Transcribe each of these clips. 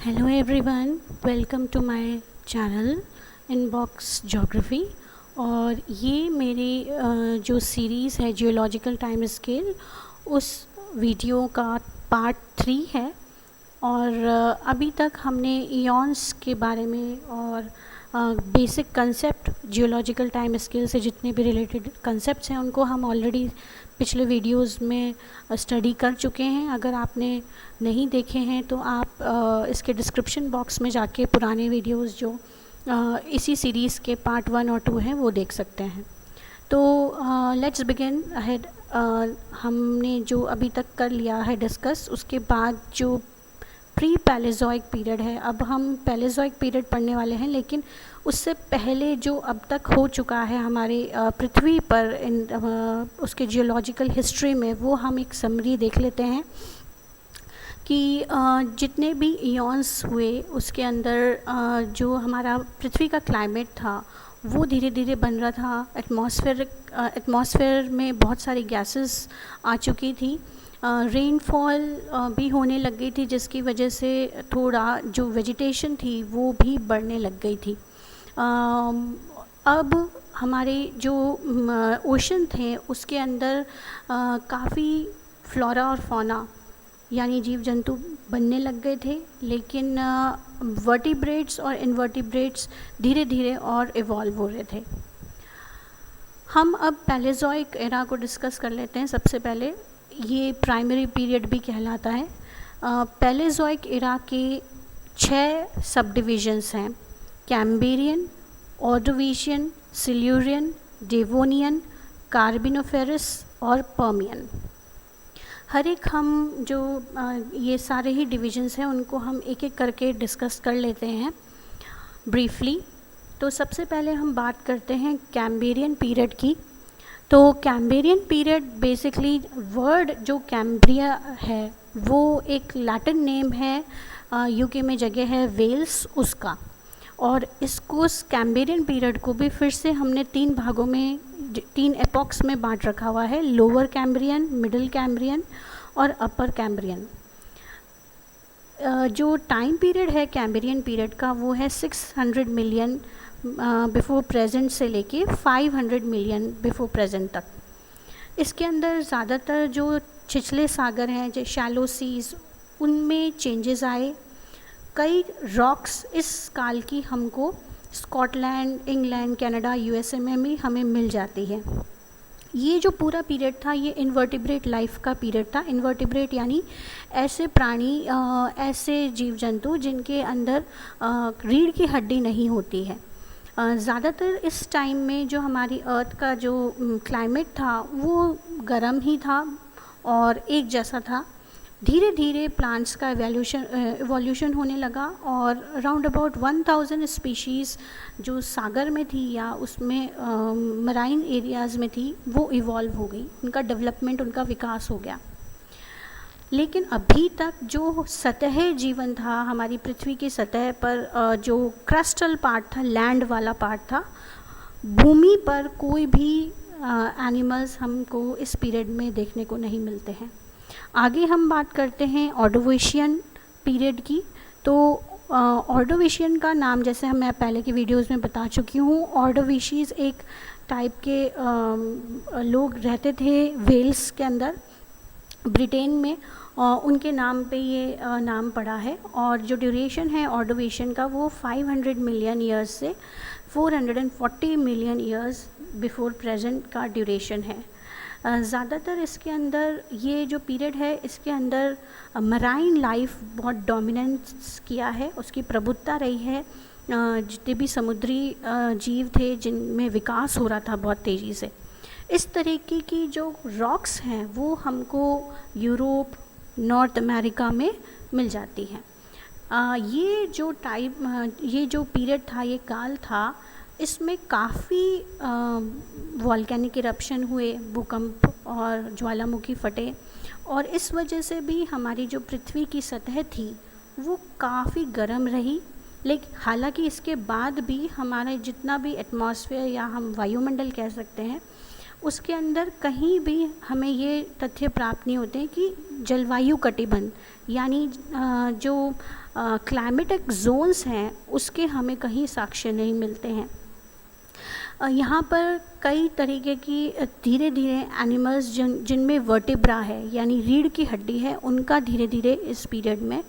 Hello everyone, welcome to my channel inbox geography. और ये मेरी जो सीरीज़ है जियोलॉजिकल टाइम स्केल, उस वीडियो का पार्ट 3 है। और अभी तक हमने इयॉन्स के बारे में और basic concept geological time scale से जितने भी रिलेटेड कंसेप्ट्स हैं उनको हम ऑलरेडी पिछले वीडियोस में स्टडी कर चुके हैं। अगर आपने नहीं देखे हैं तो आप इसके डिस्क्रिप्शन बॉक्स में जाके पुराने वीडियोस जो इसी सीरीज़ के पार्ट 1 और 2 हैं वो देख सकते हैं। तो लेट्स बिगिन अहेड। हमने जो अभी तक कर लिया है डिस्कस, उसके बाद जो प्री पैलेज़ोइक पीरियड है, अब हम पैलेज़ोइक पीरियड पढ़ने वाले हैं। लेकिन उससे पहले जो अब तक हो चुका है हमारी पृथ्वी पर उसके जियोलॉजिकल हिस्ट्री में, वो हम एक समरी देख लेते हैं कि जितने भी इयॉन्स हुए उसके अंदर जो हमारा पृथ्वी का क्लाइमेट था वो धीरे धीरे बन रहा था। एटमॉस्फेयर में बहुत सारी गैसेस आ चुकी थी, रेनफॉल भी होने लग गई थी, जिसकी वजह से थोड़ा जो वेजिटेशन थी वो भी बढ़ने लग गई थी। अब हमारे जो ओशन थे उसके अंदर काफ़ी फ्लोरा और फौना यानी जीव जंतु बनने लग गए थे। लेकिन वर्टिब्रेट्स और इनवर्टिब्रेट्स धीरे धीरे और इवॉल्व हो रहे थे। हम अब पैलेज़ोइक एरा को डिस्कस कर लेते हैं। सबसे पहले ये प्राइमरी पीरियड भी कहलाता है। पैलेज़ोइक एरा के 6 सब डिविजन्स हैं: Cambrian, Ordovician, Silurian, Devonian, Carboniferous और पर्मियन। हर एक हम जो ये सारे ही डिविजन्स हैं उनको हम एक एक करके डिस्कस कर लेते हैं ब्रीफली। तो सबसे पहले हम बात करते हैं कैम्ब्रियन पीरियड की। तो कैम्ब्रियन पीरियड बेसिकली, वर्ड जो कैम्ब्रिया है वो एक लैटिन नेम है, यूके में जगह है वेल्स उसका। और इसको कैम्ब्रियन पीरियड को भी फिर से हमने 3 भागों में, 3 एपॉक्स में बांट रखा हुआ है: लोअर कैम्ब्रियन, मिडिल कैम्ब्रियन और अपर कैम्ब्रियन। जो टाइम पीरियड है कैम्ब्रियन पीरियड का वो है 600 मिलियन बिफोर प्रेजेंट से लेके 500 मिलियन बिफोर प्रेजेंट तक। इसके अंदर ज़्यादातर जो छिछले सागर हैं, जो शैलो सीज़, उनमें चेंजेस आए। कई रॉक्स इस काल की हमको स्कॉटलैंड, इंग्लैंड, कनाडा, यूएसए में भी हमें मिल जाती है। ये जो पूरा पीरियड था ये इन्वर्टिब्रेट लाइफ का पीरियड था। इन्वर्टिब्रेट यानी ऐसे प्राणी, ऐसे जीव जंतु जिनके अंदर रीढ़ की हड्डी नहीं होती है। ज़्यादातर इस टाइम में जो हमारी अर्थ का जो क्लाइमेट था वो गर्म ही था और एक जैसा था। धीरे धीरे प्लांट्स का इवोल्यूशन होने लगा और राउंड अबाउट 1000 स्पीशीज़ जो सागर में थी या उसमें मराइन एरियाज़ में थी वो इवॉल्व हो गई, उनका डेवलपमेंट, उनका विकास हो गया। लेकिन अभी तक जो सतह जीवन था हमारी पृथ्वी की सतह पर, जो क्रस्टल पार्ट था, लैंड वाला पार्ट था, भूमि पर कोई भी एनिमल्स हमको इस पीरियड में देखने को नहीं मिलते हैं। आगे हम बात करते हैं ऑर्डोविशियन पीरियड की। तो ऑर्डोविशियन का नाम, जैसे मैं पहले की वीडियोस में बता चुकी हूँ, ऑर्डोविशीज़ एक टाइप के लोग रहते थे वेल्स के अंदर, ब्रिटेन में। उनके नाम पे ये नाम पड़ा है। और जो ड्यूरेशन है ऑर्डोविशियन का वो 500 मिलियन ईयर्स से 440 मिलियन ईयर्स बिफोर प्रेजेंट का ड्यूरेशन है। ज़्यादातर इसके अंदर ये जो पीरियड है इसके अंदर मराइन लाइफ बहुत डोमिनेंस किया है, उसकी प्रभुत्ता रही है। जितने भी समुद्री जीव थे जिनमें विकास हो रहा था बहुत तेज़ी से। इस तरीके की जो रॉक्स हैं वो हमको यूरोप, नॉर्थ अमेरिका में मिल जाती हैं। ये जो पीरियड था, ये काल था, इसमें काफ़ी वॉल्केनिक इरप्शन हुए, भूकंप और ज्वालामुखी फटे। और इस वजह से भी हमारी जो पृथ्वी की सतह थी वो काफ़ी गर्म रही। लेकिन हालांकि इसके बाद भी हमारे जितना भी एटमॉस्फेयर या हम वायुमंडल कह सकते हैं उसके अंदर कहीं भी हमें ये तथ्य प्राप्त नहीं होते कि जलवायु कटिबंध यानी जो क्लाइमेटिक जोन्स हैं उसके हमें कहीं साक्ष्य नहीं मिलते हैं। यहाँ पर कई तरीके की धीरे धीरे एनिमल्स जिनमें वर्टिब्रा है यानी रीढ़ की हड्डी है, उनका धीरे धीरे इस पीरियड में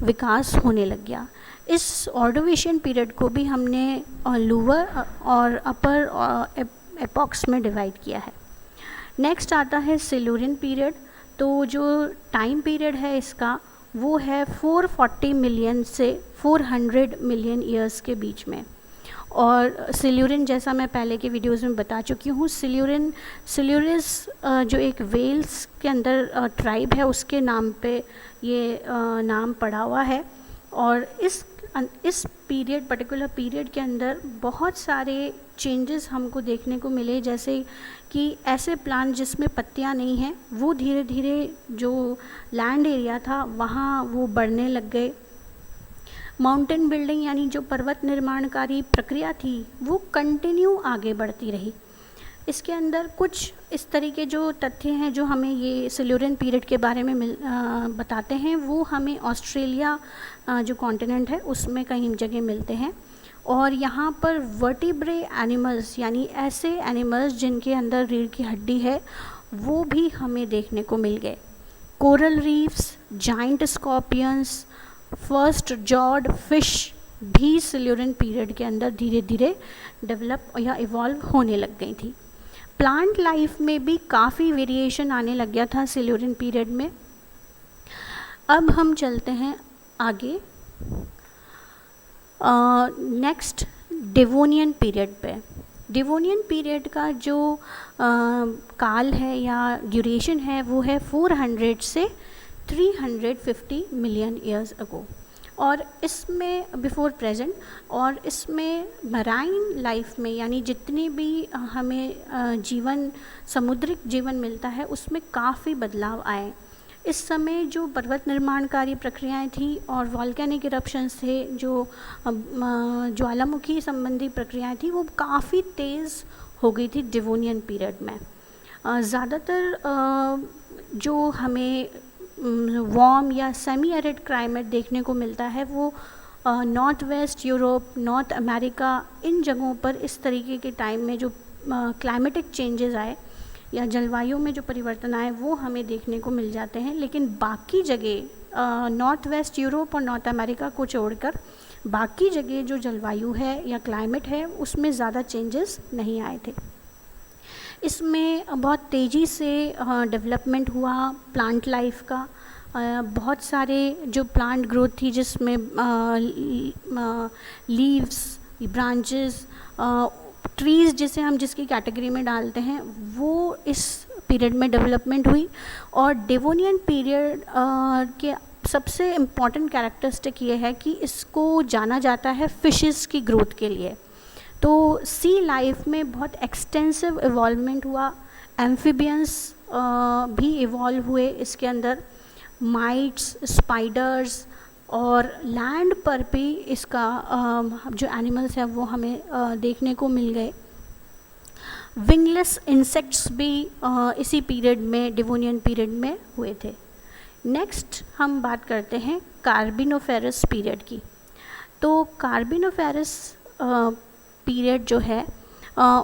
विकास होने लग गया। इस ऑर्डोवेशियन पीरियड को भी हमने लोअर और अपर एपॉक्स में डिवाइड किया है। नेक्स्ट आता है सिल्यूरियन पीरियड। तो जो टाइम पीरियड है इसका वो है 440 मिलियन से 400 मिलियन ईयर्स के बीच में। और सिल्यूरियन, जैसा मैं पहले के वीडियोज़ में बता चुकी हूँ, सिल्यूरिस जो एक वेल्स के अंदर ट्राइब है उसके नाम पे ये नाम पड़ा हुआ है। और इस पीरियड, पर्टिकुलर पीरियड के अंदर बहुत सारे चेंजेस हमको देखने को मिले, जैसे कि ऐसे प्लांट जिसमें पत्तियां नहीं हैं वो धीरे धीरे जो लैंड एरिया था वहाँ वो बढ़ने लग गए। माउंटेन बिल्डिंग यानी जो पर्वत निर्माणकारी प्रक्रिया थी वो कंटिन्यू आगे बढ़ती रही। इसके अंदर कुछ इस तरीके जो तथ्य हैं जो हमें ये सिल्यूरियन पीरियड के बारे में बताते हैं, वो हमें ऑस्ट्रेलिया जो कॉन्टिनेंट है उसमें कहीं जगह मिलते हैं। और यहाँ पर वर्टिब्रे एनिमल्स यानी ऐसे एनिमल्स जिनके अंदर रीढ़ की हड्डी है वो भी हमें देखने को मिल गए। Coral reefs, giant scorpions, first jawed fish भी सिल्यूरियन पीरियड के अंदर धीरे धीरे डेवलप या इवॉल्व होने लग गई थी। प्लांट लाइफ में भी काफ़ी वेरिएशन आने लग गया था सिल्यूरियन पीरियड में। अब हम चलते हैं आगे नेक्स्ट डिवोनियन पीरियड पे। डिवोनियन पीरियड का जो काल है या ड्यूरेशन है वो है 400 से 350 मिलियन ईयर्स अगो। और इसमें बिफोर प्रेजेंट, और इसमें मराइन लाइफ में यानी जितनी भी हमें जीवन, समुद्रिक जीवन मिलता है उसमें काफ़ी बदलाव आए। इस समय जो पर्वत निर्माणकारी प्रक्रियाएं थी और वॉल्केनिक इरप्शंस थे, जो ज्वालामुखी संबंधी प्रक्रियाएं थी, वो काफ़ी तेज़ हो गई थी डिवोनियन पीरियड में। ज़्यादातर जो हमें वार्म या सेमी एरिड क्लाइमेट देखने को मिलता है वो north west Europe, North America, इन जगहों पर इस तरीके के टाइम में जो क्लाइमेटिक चेंजेस आए या जलवायु में जो परिवर्तन आए वो हमें देखने को मिल जाते हैं। लेकिन बाकी जगह नॉर्थ वेस्ट यूरोप और नॉर्थ अमेरिका को छोड़कर बाकी जगह जो जलवायु है या क्लाइमेट है उसमें ज़्यादा चेंजेस नहीं आए थे। इसमें बहुत तेज़ी से डेवलपमेंट हुआ प्लांट लाइफ का। बहुत सारे जो प्लांट ग्रोथ थी जिसमें लीव्स, ब्रांचेस, ट्रीज़ जिसे हम जिसकी कैटेगरी में डालते हैं, वो इस पीरियड में डेवलपमेंट हुई। और डिवोनियन पीरियड के सबसे इम्पॉर्टेंट कैरेक्टरिस्टिक ये है कि इसको जाना जाता है फिशेस की ग्रोथ के लिए। तो सी लाइफ में बहुत एक्सटेंसिव इवॉल्वमेंट हुआ। एम्फीबियंस भी इवॉल्व हुए इसके अंदर, माइट्स, स्पाइडर्स, और लैंड पर भी इसका जो एनिमल्स हैं वो हमें देखने को मिल गए। विंगलेस इंसेक्ट्स भी इसी पीरियड में, डिवोनियन पीरियड में हुए थे। नेक्स्ट हम बात करते हैं कार्बोनिफेरस पीरियड की। तो कार्बोनिफेरस पीरियड जो है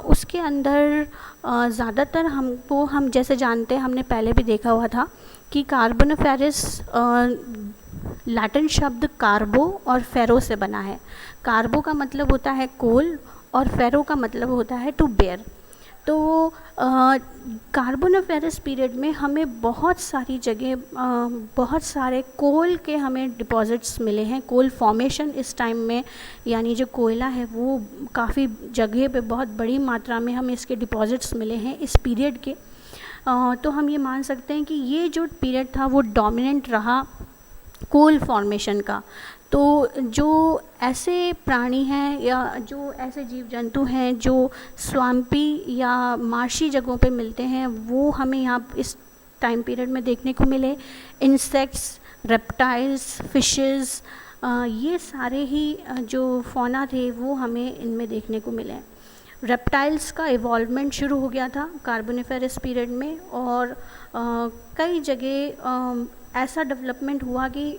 उसके अंदर ज़्यादातर हम जैसे जानते हैं, हमने पहले भी देखा हुआ था कि कार्बोनिफेरस लैटिन शब्द कार्बो और फेरो से बना है। कार्बो का मतलब होता है कोल और फेरो का मतलब होता है टू बेयर। तो कार्बोनिफेरस पीरियड में हमें बहुत सारी जगह बहुत सारे कोल के हमें डिपॉजिट्स मिले हैं। कोल फॉर्मेशन इस टाइम में, यानी जो कोयला है वो काफ़ी जगह पे बहुत बड़ी मात्रा में हमें इसके डिपॉजिट्स मिले हैं इस पीरियड के। तो हम ये मान सकते हैं कि ये जो पीरियड था वो डोमिनेंट रहा कोल फॉर्मेशन का। तो जो ऐसे प्राणी हैं या जो ऐसे जीव जंतु हैं जो स्वाम्पी या मार्शी जगहों पे मिलते हैं वो हमें यहाँ इस टाइम पीरियड में देखने को मिले। इंसेक्ट्स, रेप्टाइल्स, फिशेस, ये सारे ही जो फौना थे वो हमें इनमें देखने को मिले। रेप्टाइल्स का इवॉल्वमेंट शुरू हो गया था कार्बोनिफेरस पीरियड में, और कई जगह ऐसा डेवलपमेंट हुआ कि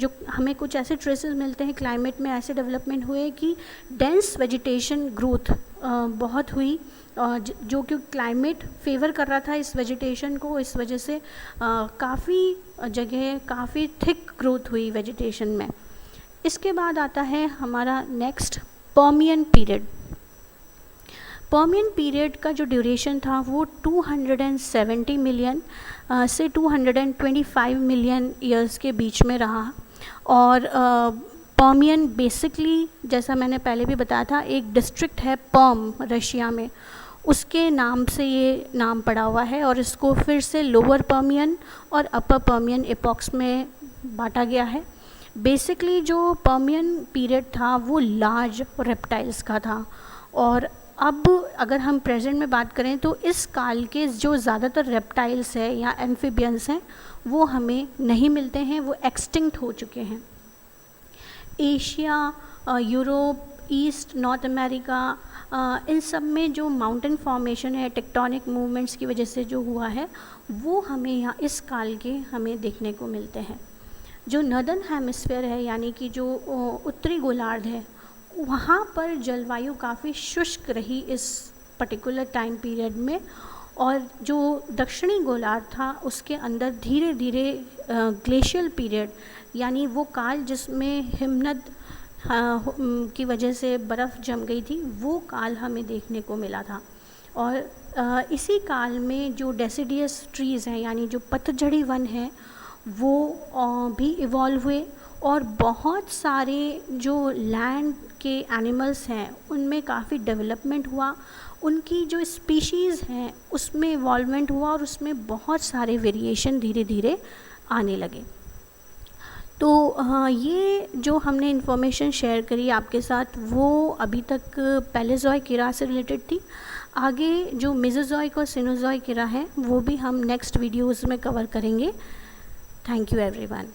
जो हमें कुछ ऐसे ट्रेसेस मिलते हैं क्लाइमेट में, ऐसे डेवलपमेंट हुए कि डेंस वेजिटेशन ग्रोथ बहुत हुई, जो कि क्लाइमेट फेवर कर रहा था इस वेजिटेशन को, इस वजह से काफ़ी जगह काफ़ी थिक ग्रोथ हुई वेजिटेशन में। इसके बाद आता है हमारा next Permian period. Permian period का जो ड्यूरेशन था वो 270 मिलियन से 225 मिलियन ईयर्स के बीच में रहा। और पर्मियन बेसिकली, जैसा मैंने पहले भी बताया था, एक डिस्ट्रिक्ट है पर्म रशिया में, उसके नाम से ये नाम पड़ा हुआ है, और इसको फिर से लोअर पर्मियन और अपर पर्मियन एपॉक्स में बांटा गया है। बेसिकली जो पर्मियन पीरियड था वो लार्ज रेप्टाइल्स का था, और अब अगर हम प्रेजेंट में बात करें तो इस काल के जो ज़्यादातर रेप्टाइल्स हैं या एम्फीबियंस हैं वो हमें नहीं मिलते हैं, वो एक्सटिंक्ट हो चुके हैं। Asia, Europe, east, North America, इन सब में जो माउंटेन फॉर्मेशन है, टेक्टोनिक मूवमेंट्स की वजह से जो हुआ है, वो हमें यहाँ इस काल के हमें देखने को मिलते हैं। जो नॉर्दर्न हेमिस्फीयर है, यानी कि जो उत्तरी गोलार्ध है, वहाँ पर जलवायु काफ़ी शुष्क रही इस पर्टिकुलर टाइम पीरियड में, और जो दक्षिणी गोलार्ध था उसके अंदर धीरे धीरे ग्लेशियल पीरियड, यानी वो काल जिसमें हिमनद की वजह से बर्फ़ जम गई थी, वो काल हमें देखने को मिला था। और इसी काल में जो डेसिडियस ट्रीज़ हैं, यानी जो पतझड़ी वन है, वो भी इवॉल्व हुए, और बहुत सारे जो लैंड के एनिमल्स हैं उनमें काफ़ी डेवलपमेंट हुआ, उनकी जो स्पीशीज़ हैं उसमें इवॉल्वमेंट हुआ, और उसमें बहुत सारे वेरिएशन धीरे धीरे आने लगे। तो ये जो हमने इन्फॉर्मेशन शेयर करी आपके साथ वो अभी तक पैलेज़ोइक इरा से रिलेटेड थी। आगे जो मेसोज़ोइक और सिनोज़ोइक इरा है वो भी हम नेक्स्ट वीडियोज़ में कवर करेंगे। Thank you everyone.